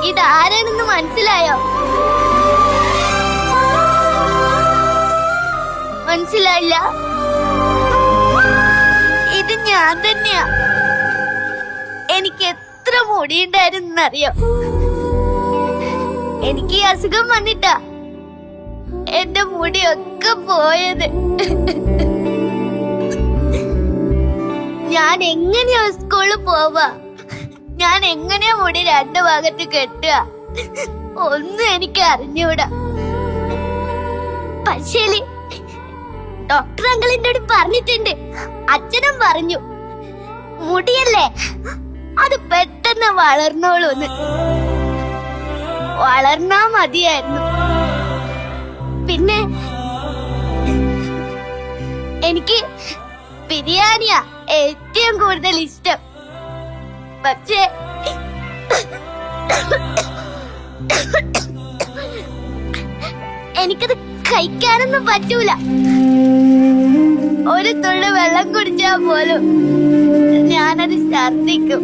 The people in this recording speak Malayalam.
ഇതാരാണെന്ന് മനസ്സിലായോ? മനസ്സിലായില്ല? ഇത് ഞാൻ തന്നെയാ. എനിക്ക് എത്ര മുടിയുണ്ടായിരുന്നറിയോ? എനിക്ക് ഈ അസുഖം വന്നിട്ടാ എന്റെ മുടിയൊക്കെ പോയത്. ഞാൻ എങ്ങനെയാ സ്കൂളിൽ പോവാ? ഞാൻ എങ്ങനെയാ മുടി രണ്ടു ഭാഗത്ത് കെട്ടുക? ഒന്നും എനിക്ക് അറിഞ്ഞൂടാ. പക്ഷേ ഡോക്ടർ അങ്കിൾ എന്നോട് പറഞ്ഞിട്ടുണ്ട്, അച്ഛനും പറഞ്ഞു, മുടിയല്ലേ അത് പെട്ടെന്ന് വളർന്നോളൂന്ന്. വളർന്നാ മതിയായിരുന്നു. പിന്നെ എനിക്ക് ബിരിയാണിയാ ഏറ്റവും കൂടുതൽ ഇഷ്ടം. പക്ഷേ എനിക്കത് കഴിക്കാനൊന്നും പറ്റൂല. ഒരു തുള്ളി വെള്ളം കുടിച്ചാൽ പോലും ഞാനത് ഛർദ്ദിക്കും.